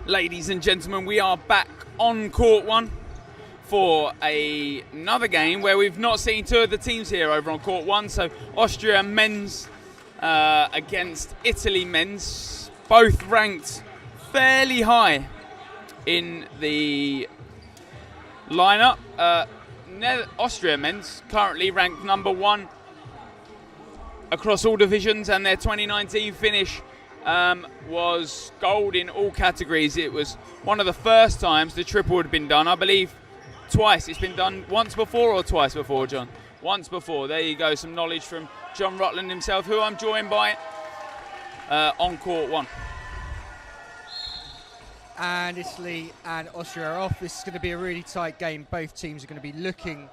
Ladies and gentlemen, we are back on court one for another game where we've not seen two of the teams here over on court one. So Austria men's against Italy men's, both ranked fairly high in the lineup. Austria men's currently ranked number 1 across all divisions, and their 2019 finish was gold in all categories. It was one of the first times the triple had been done, I believe twice. It's been done once before or twice before, John? Once before. There you go, some knowledge from John Rutland himself, who I'm joined by on court one. And Italy and Austria are off. This is going to be a really tight game. Both teams are going to be looking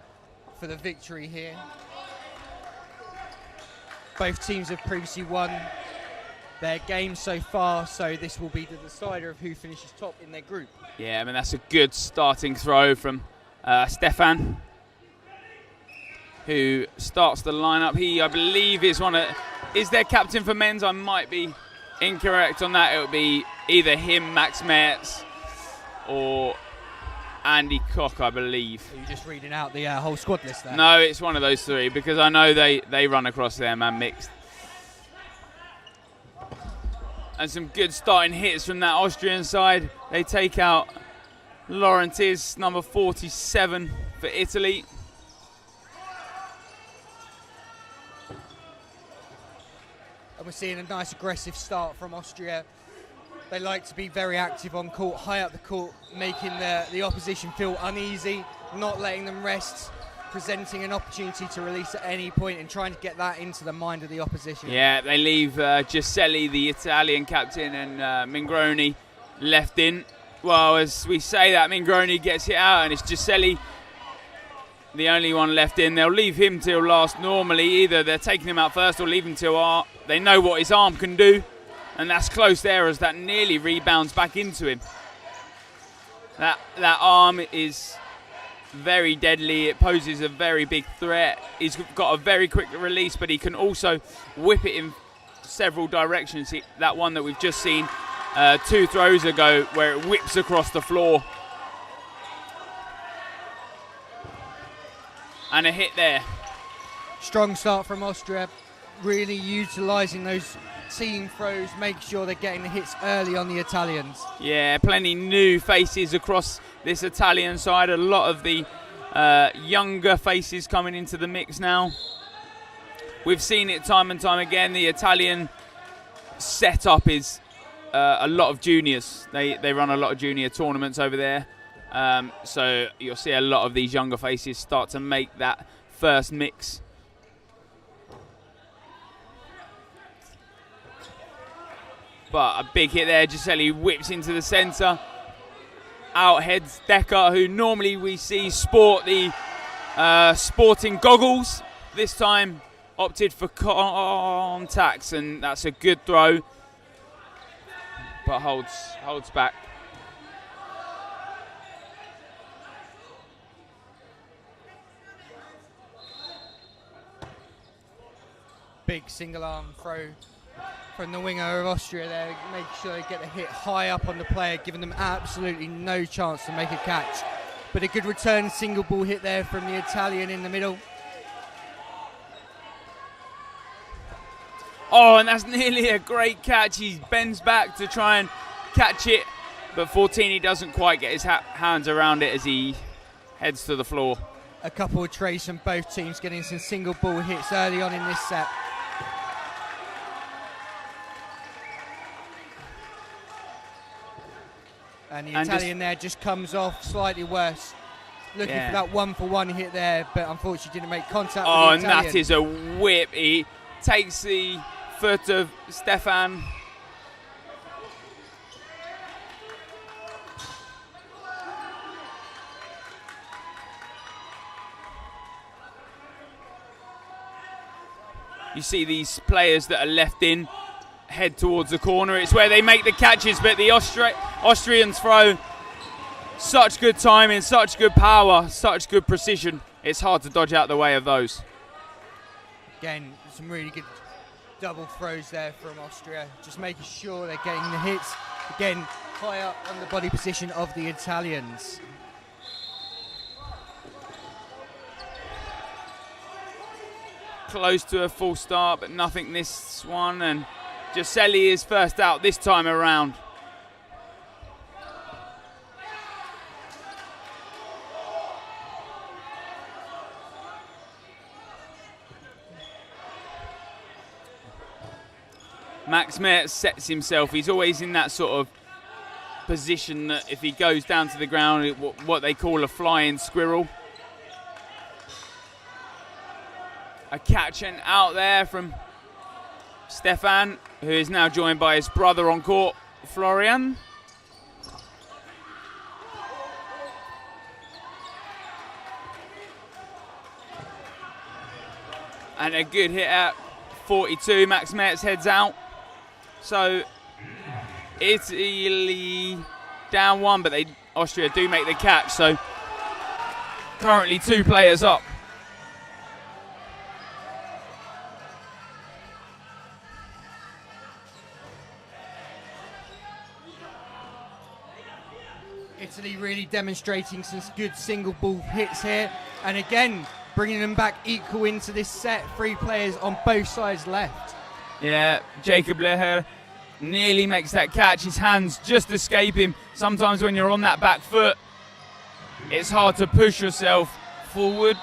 for the victory here. Both teams have previously won their game so far, so this will be the decider of who finishes top in their group. Yeah, I mean, that's a good starting throw from Stefan, who starts the lineup. He, I believe, is their captain for men's. I might be incorrect on that. It would be either him, Max Mertz, or Andy Koch, I believe. Are you just reading out the whole squad list there? No, it's one of those three, because I know they run across there, man, mixed. And some good starting hits from that Austrian side. They take out Laurentiis, number 47 for Italy. And we're seeing a nice aggressive start from Austria. They like to be very active on court, high up the court, making the opposition feel uneasy, not letting them rest, presenting an opportunity to release at any point and trying to get that into the mind of the opposition. Yeah, they leave Giuselli, the Italian captain, and Mingroni left in. Well, as we say that, Mingroni gets hit out, and it's Giuselli, the only one left in. They'll leave him till last normally. Either they're taking him out first or leave him till they know what his arm can do. And that's close there as that nearly rebounds back into him. That arm is very deadly. It poses a very big threat. He's got a very quick release, but he can also whip it in several directions. That one that we've just seen 2 throws ago, where it whips across the floor. And a hit there. Strong start from Austria, really utilising those team throws, make sure they're getting the hits early on the Italians. Yeah, plenty new faces across this Italian side. A lot of the younger faces coming into the mix now. We've seen it time and time again. The Italian setup is a lot of juniors. They run a lot of junior tournaments over there. So you'll see a lot of these younger faces start to make that first mix. But a big hit there. Giuselli whips into the centre. Out heads Decker, who normally we see sport the sporting goggles. This time opted for contacts, and that's a good throw. But holds back. Big single arm throw from the winger of Austria there, making sure they get the hit high up on the player, giving them absolutely no chance to make a catch. But a good return single ball hit there from the Italian in the middle. Oh, and that's nearly a great catch. He bends back to try and catch it, but Fortini doesn't quite get his hands around it as he heads to the floor. A couple of trays from both teams getting some single ball hits early on in this set. And the Italian there just comes off slightly worse. Looking for that 1-for-1 hit there, but unfortunately didn't make contact with the Italian. And that is a whip. He takes the foot of Stefan. You see these players that are left in head towards the corner. It's where they make the catches, but the Austrians throw such good timing, such good power, such good precision. It's hard to dodge out the way of those. Again, some really good double throws there from Austria, just making sure they're getting the hits Again, high up on the body position of the Italians. Close to a full start, but nothing this one, and Giuselli is first out this time around. Max Mertz sets himself. He's always in that sort of position that if he goes down to the ground, what they call a flying squirrel. A catch and out there from Stefan, who is now joined by his brother on court, Florian. And a good hit at 42. Max Mertz heads out. So Italy down one, but Austria do make the catch. So currently 2 players up. Italy really demonstrating some good single ball hits here, and again bringing them back equal into this set. 3 players on both sides left. Yeah, Jacob Leher nearly makes that catch. His hands just escape him. Sometimes when you're on that back foot, it's hard to push yourself forward.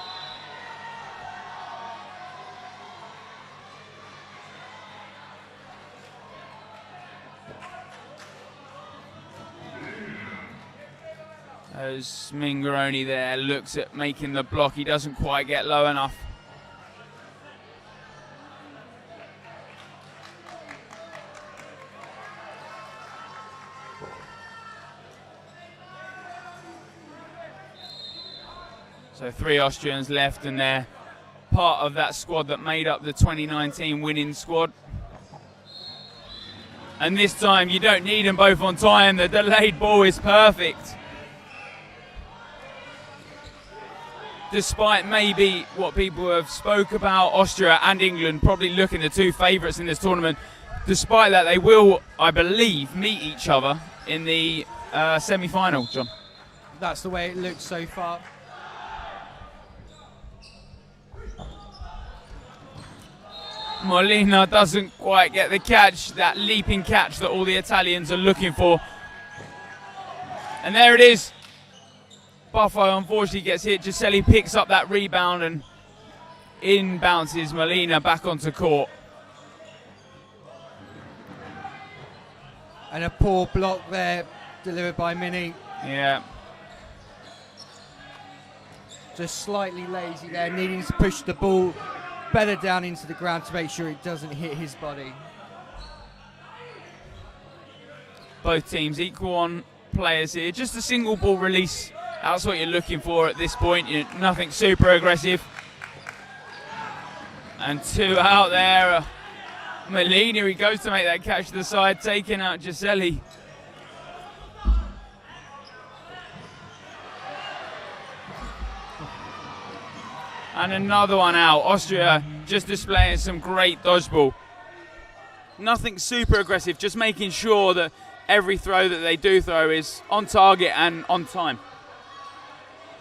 As Mingaroni there looks at making the block, he doesn't quite get low enough. So 3 Austrians left, and they're part of that squad that made up the 2019 winning squad. And this time you don't need them both on time. The delayed ball is perfect. Despite maybe what people have spoke about, Austria and England probably looking the 2 favourites in this tournament. Despite that, they will, I believe, meet each other in the semi-final, John. That's the way it looks so far. Molina doesn't quite get the catch, that leaping catch that all the Italians are looking for. And there it is. Buffo unfortunately gets hit. Giuselli picks up that rebound and in bounces Molina back onto court. And a poor block there delivered by Mini. Yeah. Just slightly lazy there, needing to push the ball better down into the ground to make sure it doesn't hit his body. Both teams equal on players here. Just a single ball release. That's what you're looking for at this point. Nothing super aggressive. And 2 out there. Molina, he goes to make that catch to the side, taking out Giuselli. And another one out. Austria just displaying some great dodgeball. Nothing super aggressive, just making sure that every throw that they do throw is on target and on time.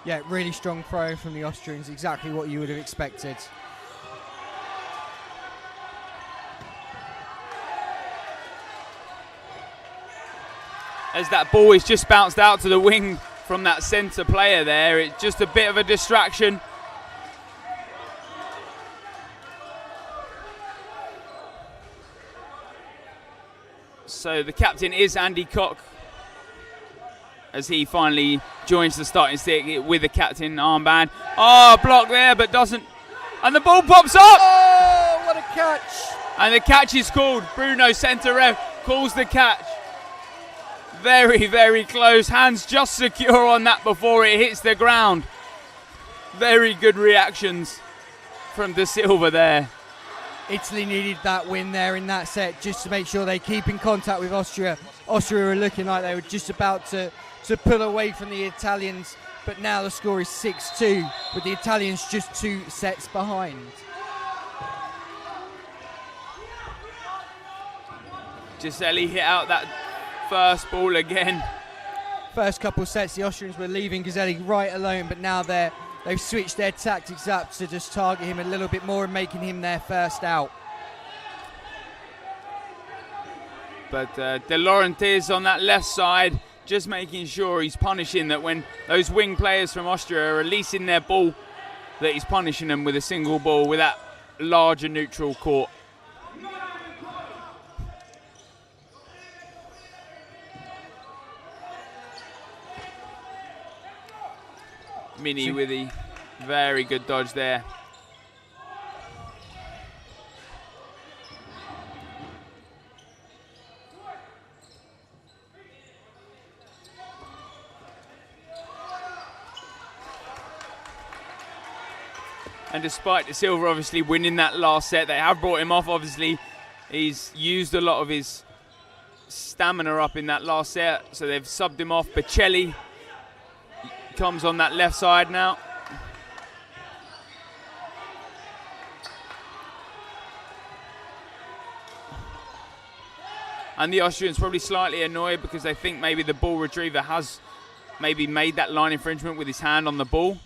Yeah, really strong throw from the Austrians, exactly what you would have expected. As that ball is just bounced out to the wing from that centre player there, it's just a bit of a distraction. So the captain is Andy Koch, as he finally joins the starting stick with the captain armband. Oh, block there, but doesn't. And the ball pops up! Oh, what a catch! And the catch is called. Bruno Centeref calls the catch. Very, very close. Hands just secure on that before it hits the ground. Very good reactions from De Silva there. Italy needed that win there in that set just to make sure they keep in contact with Austria. Austria were looking like they were just about to pull away from the Italians, but now the score is 6-2 with the Italians just 2 sets behind. Giuselli hit out that First ball again. First couple sets, the Austrians were leaving Ghiselli right alone, but now they've switched their tactics up to just target him a little bit more and making him their first out. But De Laurentiis on that left side, just making sure he's punishing that when those wing players from Austria are releasing their ball, that he's punishing them with a single ball with that larger neutral court. Mini with the very good dodge there. And despite De Silva obviously winning that last set, they have brought him off. Obviously, he's used a lot of his stamina up in that last set, so they've subbed him off. Bocelli comes on that left side now. And the Austrians probably slightly annoyed because they think maybe the ball retriever has maybe made that line infringement with his hand on the ball.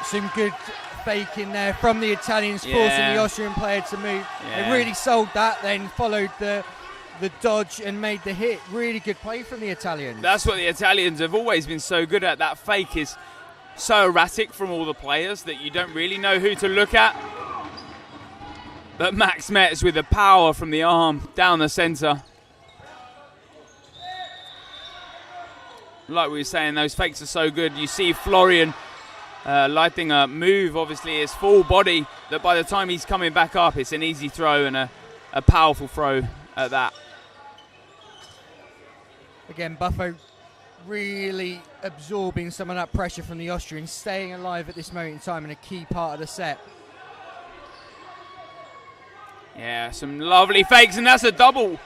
Some good fake in there from the Italians, forcing the Austrian player to move. They really sold that, then followed the dodge and made the hit. Really good play from the Italians. That's what the Italians have always been so good at. That fake is so erratic from all the players that you don't really know who to look at. But Max Metz with the power from the arm down the centre. Like we were saying, those fakes are so good. You see Florian lighting a move, obviously his full body, that by the time he's coming back up, it's an easy throw and a powerful throw at that. Again, Buffo really absorbing some of that pressure from the Austrians, staying alive at this moment in time and a key part of the set. Yeah, some lovely fakes, and that's a double.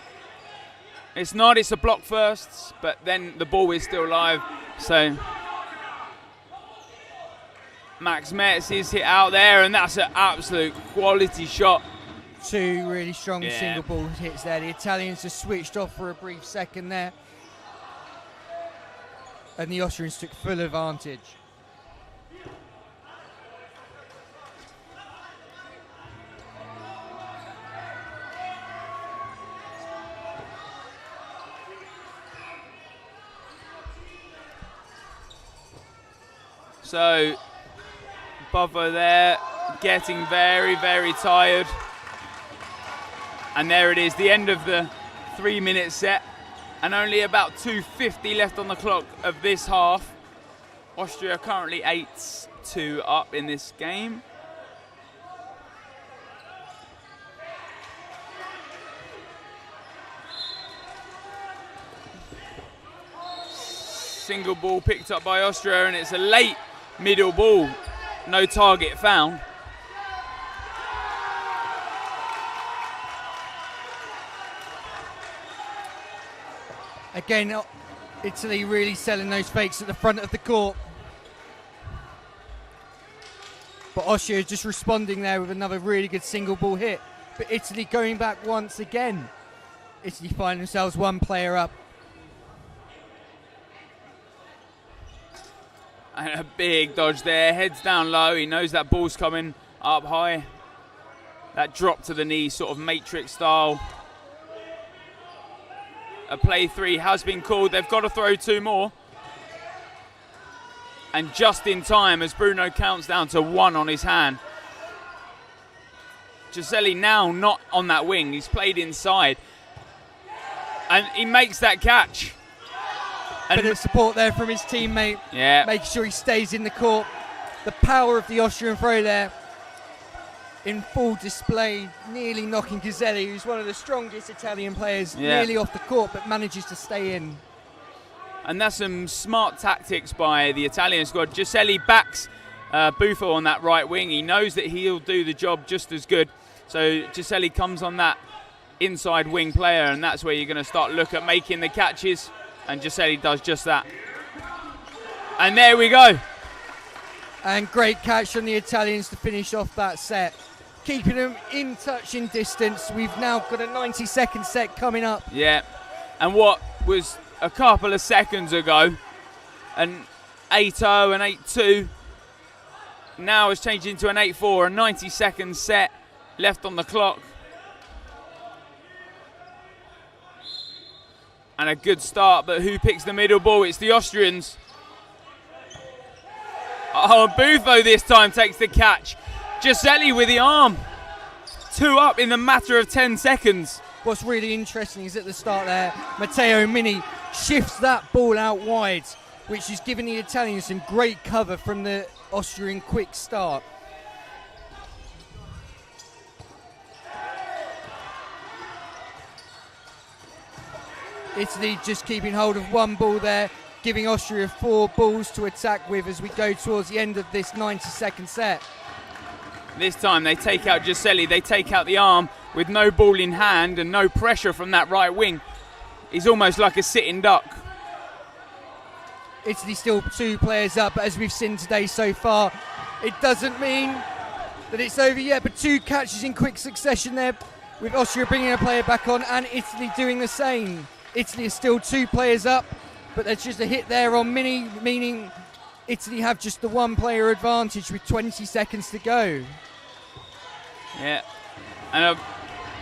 It's not, it's a block first, but then the ball is still live. So Max Metz is hit out there, and that's an absolute quality shot. Two really strong single ball hits there. The Italians just switched off for a brief second there, and the Austrians took full advantage. So Buffo there getting very, very tired. And there it is, the end of the 3-minute set. And only about 2:50 left on the clock of this half. Austria currently 8-2 up in this game. Single ball picked up by Austria, and it's a late middle ball. No target found. Again, Italy really selling those fakes at the front of the court. But Austria just responding there with another really good single ball hit. But Italy going back once again. Italy find themselves one player up. And a big dodge there, heads down low. He knows that ball's coming up high. That drop to the knee, sort of matrix style. A play 3 has been called. They've got to throw 2 more. And just in time as Bruno counts down to 1 on his hand. Ghiselli now not on that wing. He's played inside. And he makes that catch. Bit of support there from his teammate. Yeah. Making sure he stays in the court. The power of the Austrian throw there in full display, nearly knocking Ghiselli, who's one of the strongest Italian players, nearly off the court, but manages to stay in. And that's some smart tactics by the Italian squad. Ghiselli backs Buffo on that right wing. He knows that he'll do the job just as good. So Ghiselli comes on that inside wing player, and that's where you're going to start look at making the catches. And Ghiselli does just that. And there we go. And great catch from the Italians to finish off that set. keeping them in touch in distance. We've now got a 90-second set coming up. Yeah, and what was a couple of seconds ago, an 8-0 and 8-2, now has changed into an 8-4, a 90-second set left on the clock. And a good start, but who picks the middle ball? It's the Austrians. Oh, Bufo this time takes the catch. Giuselli with the arm. 2 up in the matter of 10 seconds. What's really interesting is at the start there, Matteo Mini shifts that ball out wide, which is giving the Italians some great cover from the Austrian quick start. Italy just keeping hold of one ball there, giving Austria 4 balls to attack with as we go towards the end of this 90-second set. This time they take out Giuselli, they take out the arm with no ball in hand and no pressure from that right wing. He's almost like a sitting duck. Italy still 2 players up, but as we've seen today so far, it doesn't mean that it's over yet, but 2 catches in quick succession there, with Austria bringing a player back on and Italy doing the same. Italy is still 2 players up, but there's just a hit there on Mini, meaning Italy have just the 1 player advantage with 20 seconds to go. Yeah, and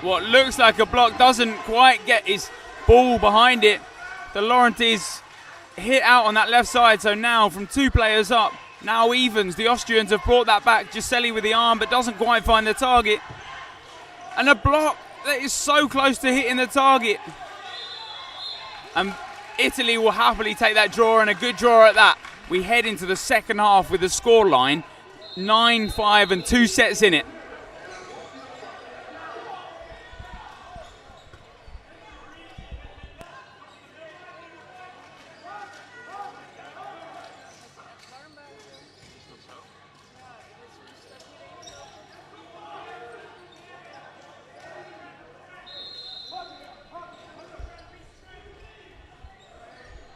what looks like a block doesn't quite get his ball behind it. The Laurentiis hit out on that left side, so now from 2 players up, now evens. The Austrians have brought that back. Giuselli with the arm, but doesn't quite find the target. And a block that is so close to hitting the target. And Italy will happily take that draw, and a good draw at that. We head into the second half with the scoreline 9-5 and 2 sets in it.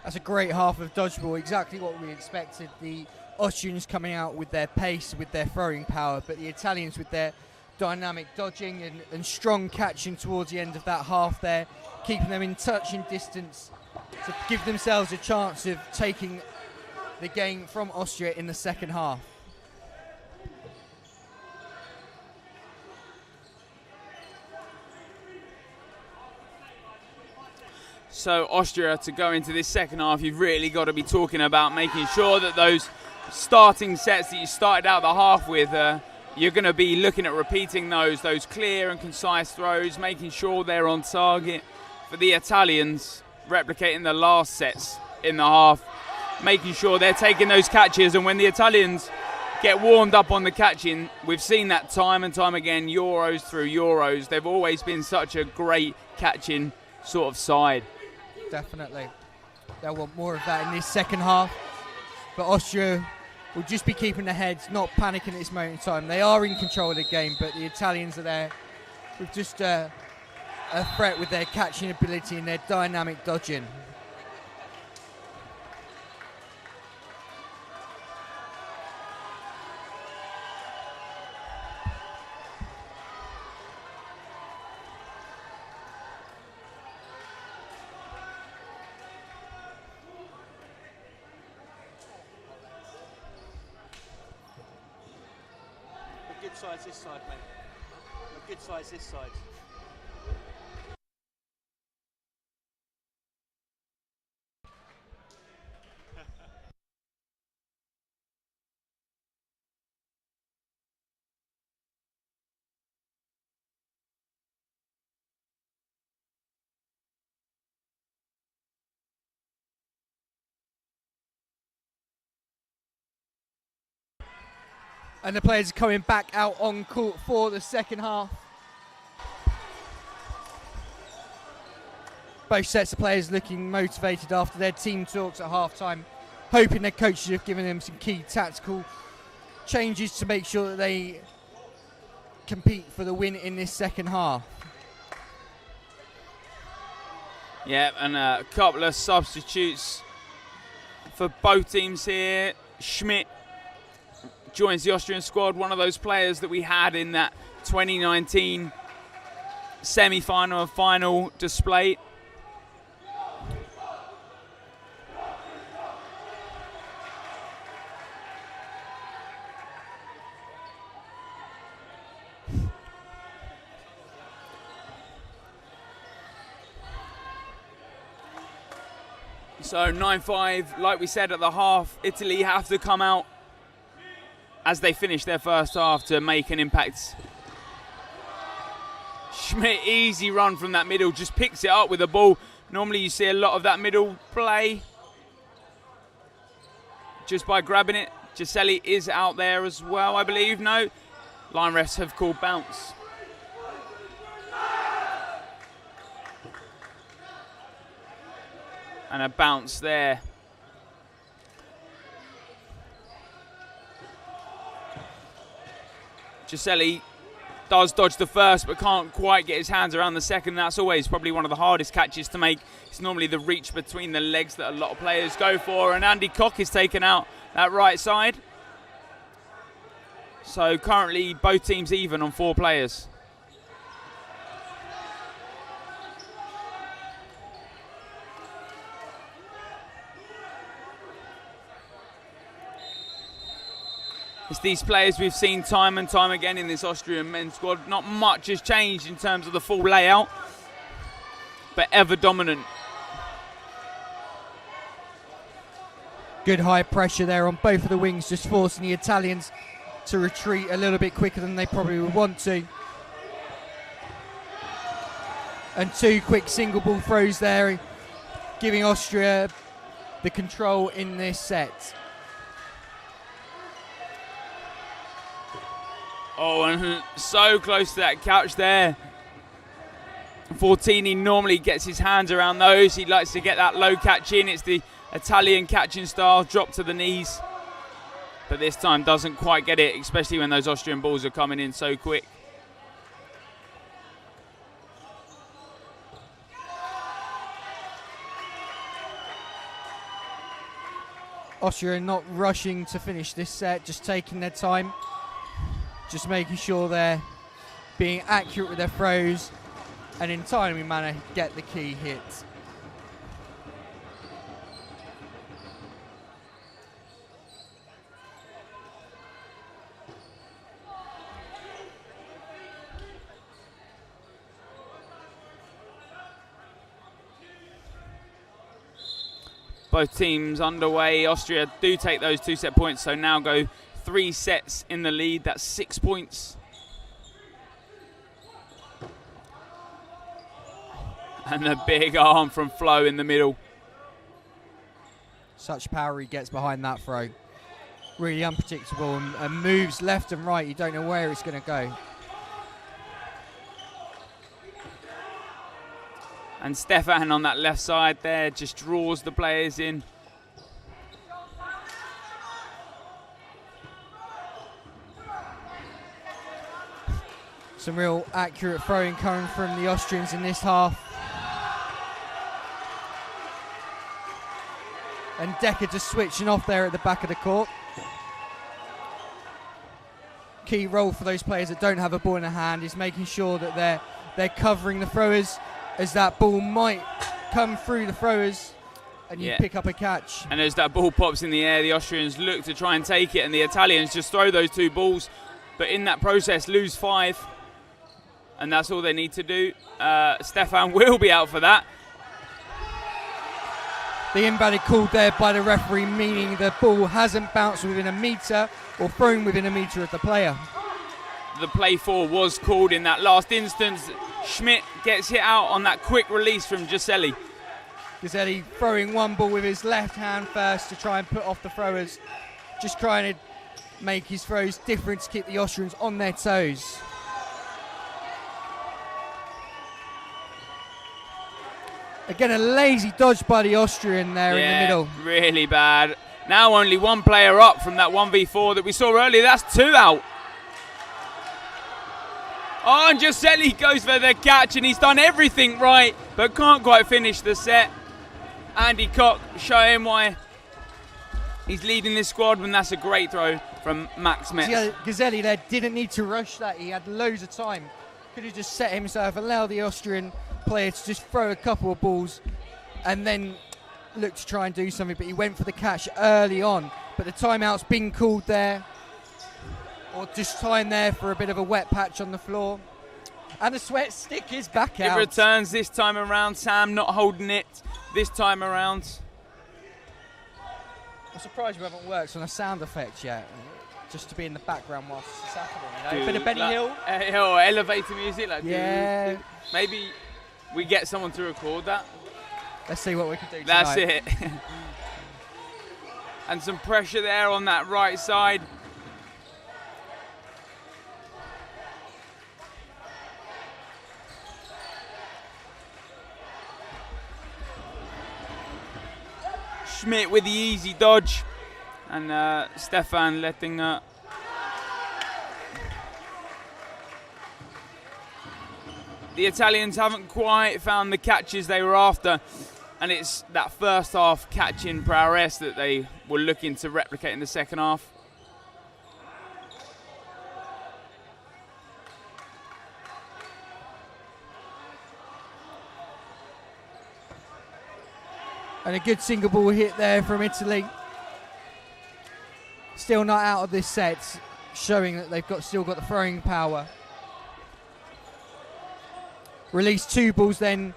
That's a great half of dodgeball, exactly what we expected. The Austrians coming out with their pace, with their throwing power, but the Italians with their dynamic dodging and strong catching towards the end of that half there, keeping them in touch in distance to give themselves a chance of taking the game from Austria in the second half. So Austria, to go into this second half, you've really got to be talking about making sure that those starting sets that you started out the half with, you're going to be looking at repeating those clear and concise throws, making sure they're on target. For the Italians, replicating the last sets in the half, making sure they're taking those catches. And when the Italians get warmed up on the catching, we've seen that time and time again, Euros through Euros. They've always been such a great catching sort of side. Definitely. They'll want more of that in this second half. But Austria will just be keeping their heads, not panicking at this moment in time. They are in control of the game, but the Italians are there with just a threat with their catching ability and their dynamic dodging. Good side's this side, mate. A good side's this side. And the players are coming back out on court for the second half. Both sets of players looking motivated after their team talks at half-time, hoping their coaches have given them some key tactical changes to make sure that they compete for the win in this second half. Yeah, and a couple of substitutes for both teams here. Schmidt joins the Austrian squad, one of those players that we had in that 2019 semi-final and final display. So 9-5, like we said at the half, Italy have to come out as they finish their first half to make an impact. Schmidt, easy run from that middle, just picks it up with the ball. Normally you see a lot of that middle play just by grabbing it. Giuselli is out there as well, I believe. No, line refs have called bounce. And a bounce there. Giuselli does dodge the first, but can't quite get his hands around the second. That's always probably one of the hardest catches to make. It's normally the reach between the legs that a lot of players go for. And Andy Koch is taken out that right side. So currently both teams even on 4 players. It's these players we've seen time and time again in this Austrian men's squad. Not much has changed in terms of the full layout, but ever dominant. Good high pressure there on both of the wings, just forcing the Italians to retreat a little bit quicker than they probably would want to. And 2 quick single ball throws there, giving Austria the control in this set. Oh, and so close to that couch there. Fortini normally gets his hands around those. He likes to get that low catch in. It's the Italian catching style, drop to the knees. But this time doesn't quite get it, especially when those Austrian balls are coming in so quick. Austria not rushing to finish this set, just taking their time. Just making sure they're being accurate with their throws and in timely manner get the key hits. Both teams underway. Austria do take those 2 set points, so now go 3 sets in the lead. That's 6 points. And a big arm from Flo in the middle. Such power he gets behind that throw. Really unpredictable and moves left and right. You don't know where it's going to go. And Stefan on that left side there just draws the players in. Some real accurate throwing coming from the Austrians in this half. And Decker just switching off there at the back of the court. Key role for those players that don't have a ball in their hand is making sure that they're covering the throwers, as that ball might come through the throwers and you pick up a catch. And as that ball pops in the air, the Austrians look to try and take it, and the Italians just throw those 2 balls, but in that process lose 5. And that's all they need to do. Stefan will be out for that. The invalid called there by the referee, meaning the ball hasn't bounced within a metre or thrown within a metre of the player. The play 4 was called in that last instance. Schmidt gets hit out on that quick release from Giuselli. Giuselli throwing one ball with his left hand first to try and put off the throwers. Just trying to make his throws different to keep the Austrians on their toes. Again, a lazy dodge by the Austrian there in the middle. Really bad. Now only 1 player up from that 1v4 that we saw earlier. That's 2 out. Oh, and Giuselli goes for the catch, and he's done everything right, but can't quite finish the set. Andy Koch showing why he's leading this squad, and that's a great throw. from Max Metz. Yeah, Gazelli there didn't need to rush that. He had loads of time. Could have just set himself, allow the Austrian player to just throw a couple of balls and then look to try and do something. But he went for the catch early on. But the timeout's been called there. Or just time there for a bit of a wet patch on the floor. And the sweat stick is back out. It returns this time around. Sam not holding it this time around. I'm surprised we haven't worked on a sound effect yet. Just to be in the background whilst it's happening. You know? A bit of Benny Hill. Or elevator music. Like Yeah. Maybe we get someone to record that. Let's see what we can do tonight. That's it. And some pressure there on that right side. Schmidt with the easy dodge, and Stefan letting the Italians haven't quite found the catches they were after, and it's that first half catching prowess that they were looking to replicate in the second half. And a good single ball hit there from Italy. Still not out of this set, showing that they've still got the throwing power. Release 2 balls then,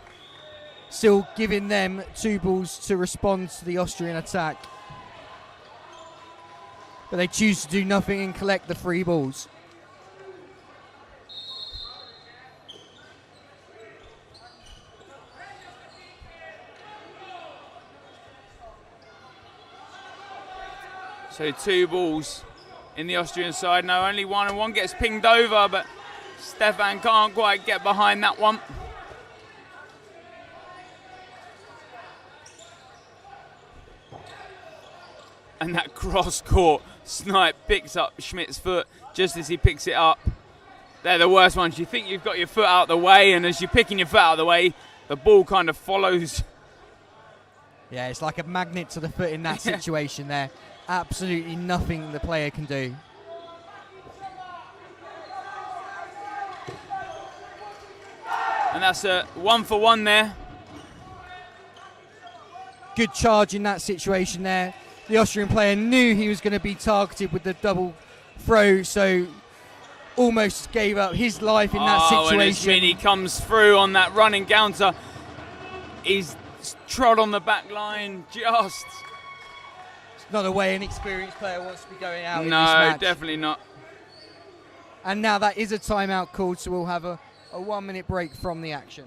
still giving them 2 balls to respond to the Austrian attack. But they choose to do nothing and collect the 3 balls. So 2 balls in the Austrian side. No, only 1, and 1 gets pinged over, but Stefan can't quite get behind that one. And that cross-court snipe picks up Schmidt's foot just as he picks it up. They're the worst ones. You think you've got your foot out of the way, and as you're picking your foot out of the way, the ball kind of follows. Yeah, it's like a magnet to the foot in that situation there. Absolutely nothing the player can do. And that's a 1 for 1 there. Good charge in that situation there. The Austrian player knew he was going to be targeted with the double throw, so almost gave up his life in that situation. And as Schmid comes through on that running counter, he's trod on the back line just. Not the way an experienced player wants to be going out in this match. No, definitely not. And now that is a timeout called, so we'll have a 1-minute break from the action.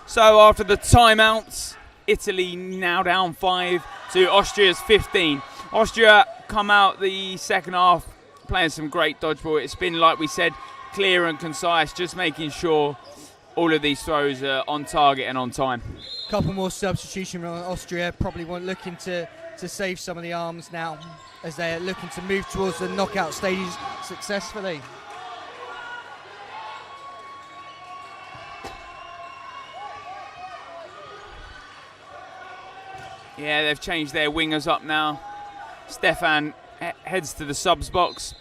So after the timeouts, Italy now down 5 to Austria's 15. Austria come out the second half playing some great dodgeball. It's been, like we said, clear and concise, just making sure all of these throws are on target and on time. Couple more substitution from Austria, probably looking to save some of the arms now as they're looking to move towards the knockout stages successfully. Yeah, they've changed their wingers up now. Stefan heads to the subs box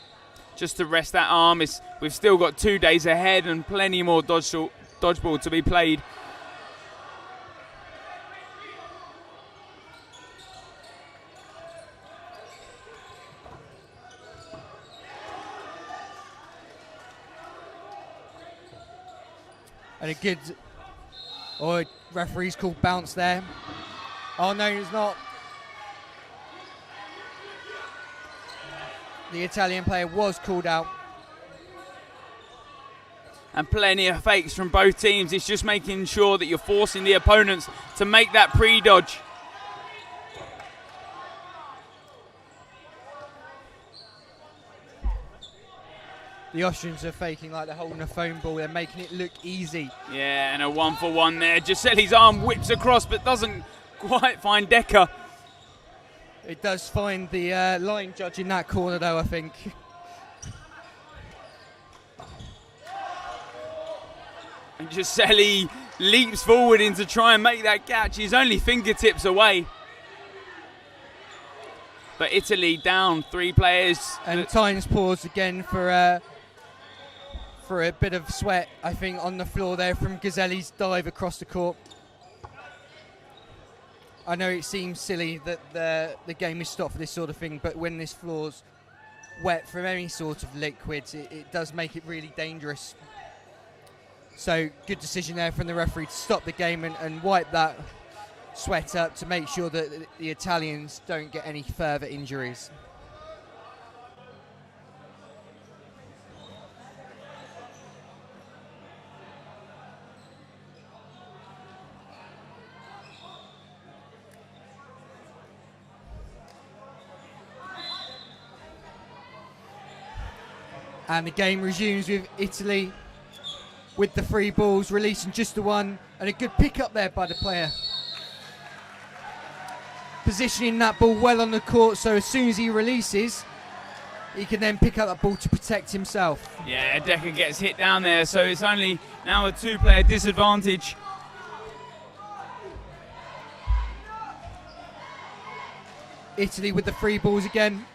just to rest that arm. We've still got 2 days ahead and plenty more dodgeball to be played. And a good, or referee's called bounce there. Oh no, it's not. The Italian player was called out. And plenty of fakes from both teams. It's just making sure that you're forcing the opponents to make that pre-dodge. The Austrians are faking like they're holding a foam ball. They're making it look easy. Yeah, and a 1-for-1 there. Giuselle's arm whips across but doesn't quite find Decker. It does find the line judge in that corner though, I think. And Giselle leaps forward in to try and make that catch. He's only fingertips away. But Italy down 3 players. And time's paused again for a bit of sweat, I think, on the floor there from Giuselle's dive across the court. I know it seems silly that the game is stopped for this sort of thing, but when this floor's wet from any sort of liquids, it does make it really dangerous. So good decision there from the referee to stop the game and wipe that sweat up to make sure that the Italians don't get any further injuries. And the game resumes with Italy with the 3 balls, releasing just the one, and a good pick up there by the player. Positioning that ball well on the court, so as soon as he releases, he can then pick up that ball to protect himself. Yeah, Decker gets hit down there, so it's only now a 2-player disadvantage. Italy with the 3 balls again.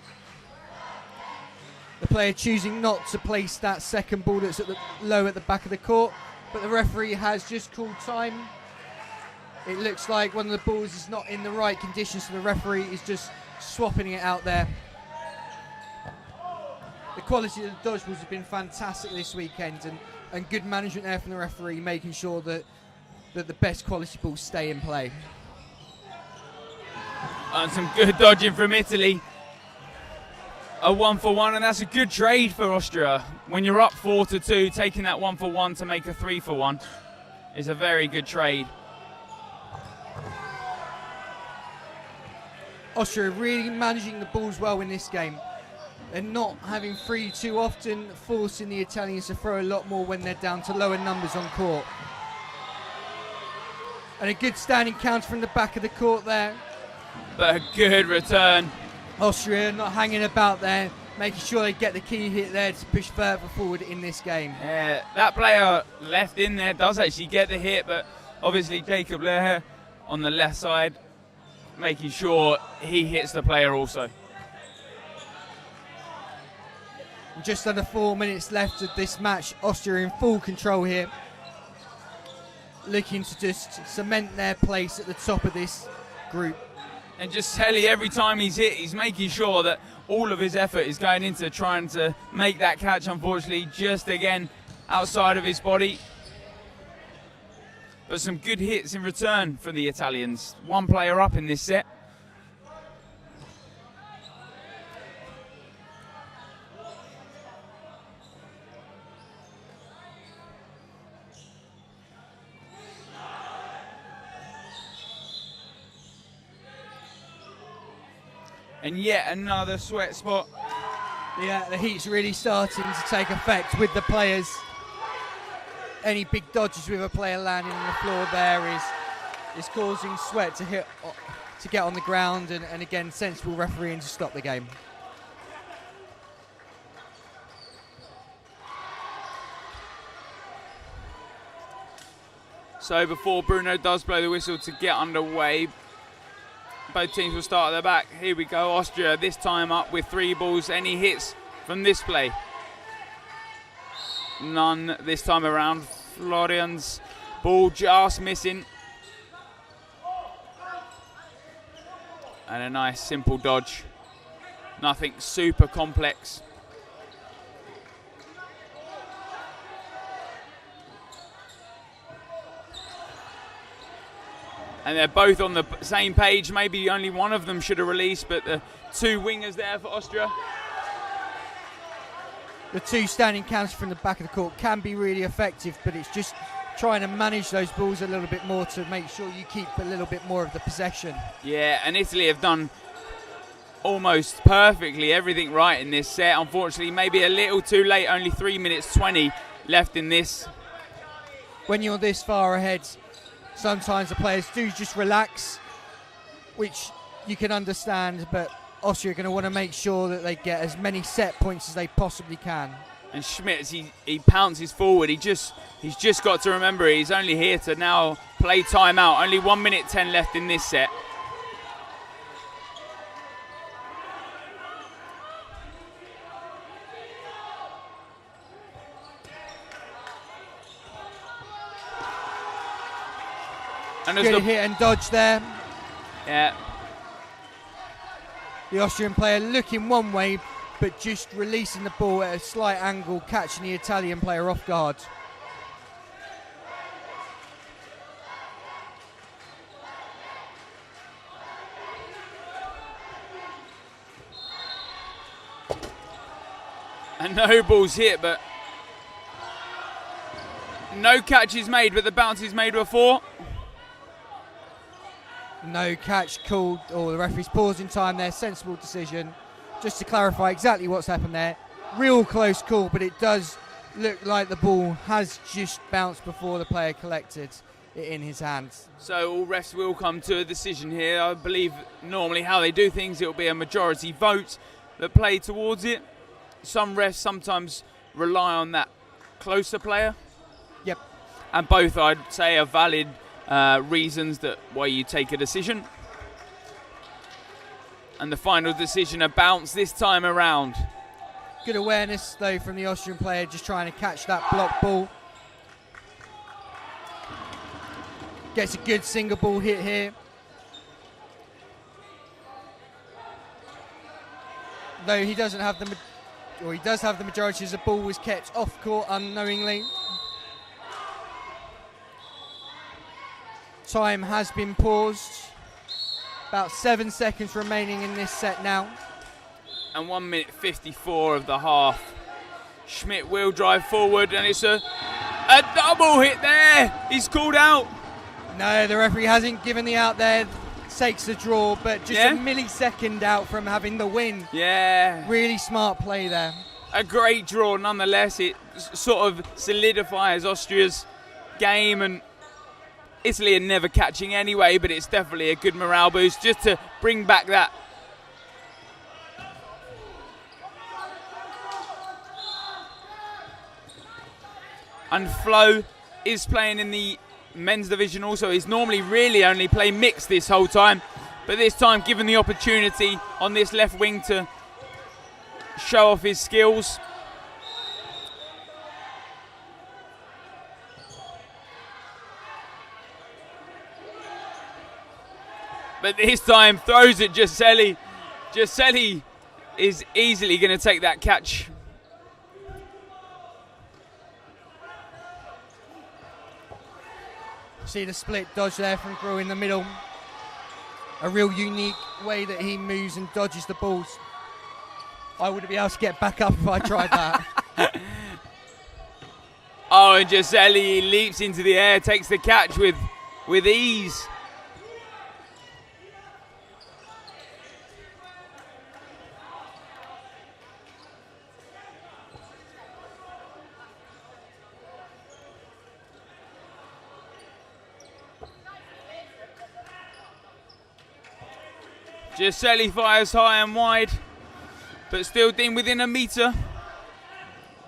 The player choosing not to place that second ball that's low at the back of the court, but the referee has just called time. It looks like one of the balls is not in the right condition, so the referee is just swapping it out there. The quality of the dodgeballs have been fantastic this weekend, and good management there from the referee, making sure that the best quality balls stay in play. And some good dodging from Italy. A 1-for-1, and that's a good trade for Austria. When you're up 4-2, taking that 1-for-1 to make a 3-for-1 is a very good trade. Austria really managing the balls well in this game. They're not having 3 too often, forcing the Italians to throw a lot more when they're down to lower numbers on court. And a good standing counter from the back of the court there. But a good return. Austria not hanging about there, making sure they get the key hit there to push further forward in this game. Yeah, that player left in there does actually get the hit, but obviously Jacob Leher on the left side, making sure he hits the player also. Just under 4 minutes left of this match. Austria in full control here, looking to just cement their place at the top of this group. And just Telly, every time he's hit, he's making sure that all of his effort is going into trying to make that catch. Unfortunately, just again outside of his body. But some good hits in return for the Italians. 1 player up in this set. And yet another sweat spot. Yeah, the heat's really starting to take effect with the players. Any big dodges with a player landing on the floor there is causing sweat to get on the ground, and again, sensible refereeing to stop the game. So before Bruno does blow the whistle to get underway, both teams will start at the back. Here we go, Austria this time up with 3 balls. Any hits from this play? None this time around. Florian's ball just missing. And a nice simple dodge. Nothing super complex. And they're both on the same page. Maybe only one of them should have released, but the two wingers there for Austria. The two standing counters from the back of the court can be really effective, but it's just trying to manage those balls a little bit more to make sure you keep a little bit more of the possession. Yeah, and Italy have done almost perfectly everything right in this set. Unfortunately, maybe a little too late, only 3 minutes 20 left in this. When you're this far ahead, sometimes the players do just relax, which you can understand, but Austria are going to want to make sure that they get as many set points as they possibly can. And Schmidt, as he pounces forward, he's just got to remember he's only here to now play timeout. Only 1 minute 10 left in this set. And good hit and dodge there. Yeah. The Austrian player looking one way, but just releasing the ball at a slight angle, catching the Italian player off guard. And no balls hit, but no catches made, but the bounce is made before. No catch called, or the referee's pausing time there. Sensible decision. Just to clarify exactly what's happened there. Real close call, but it does look like the ball has just bounced before the player collected it in his hands. So all refs will come to a decision here. I believe normally how they do things, it will be a majority vote that play towards it. Some refs sometimes rely on that closer player. Yep. And both, I'd say, are valid reasons that why you take a decision. And the final decision, a bounce this time around. Good awareness though from the Austrian player, just trying to catch that block ball. Gets a good single ball hit here. Though he doesn't have he does have the majority as the ball was kept off court unknowingly. Time has been paused. About 7 seconds remaining in this set now. And 1 minute 54 of the half. Schmidt will drive forward, and it's a double hit there. He's called out. No, the referee hasn't given the out there. Takes the draw, but just a millisecond out from having the win. Yeah. Really smart play there. A great draw nonetheless. It sort of solidifies Austria's game, and Italy are never catching anyway, but it's definitely a good morale boost just to bring back that. And Flo is playing in the men's division also. He's normally really only play mixed this whole time, but this time given the opportunity on this left wing to show off his skills. But this time throws it Giuselli. Giuselli is easily going to take that catch. See the split dodge there from Grew in the middle. A real unique way that he moves and dodges the balls. I wouldn't be able to get back up if I tried that. Oh, and Giuselli leaps into the air, takes the catch with ease. Giuselli fires high and wide, but still deemed within a metre.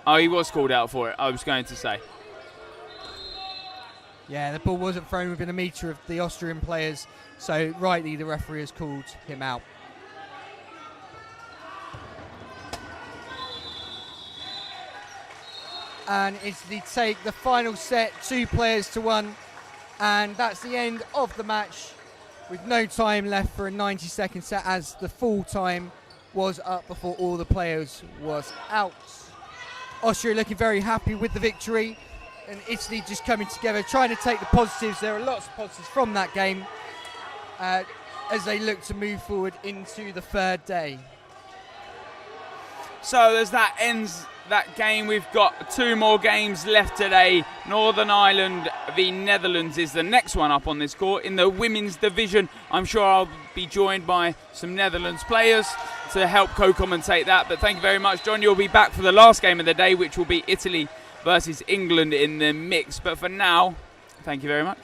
Oh, he was called out for it, I was going to say. Yeah, the ball wasn't thrown within a metre of the Austrian players, so rightly the referee has called him out. And Italy take the final set, 2-1, and that's the end of the match, with no time left for a 90-second set, as the full time was up before all the players was out. Austria looking very happy with the victory, and Italy just coming together, trying to take the positives. There are lots of positives from that game, as they look to move forward into the third day. So as that ends that game, we've got 2 more games left today. Northern Ireland v Netherlands is the next one up on this court. In the women's division, I'm sure I'll be joined by some Netherlands players to help co-commentate that. But thank you very much, John. You'll be back for the last game of the day, which will be Italy versus England in the mix. But for now, thank you very much.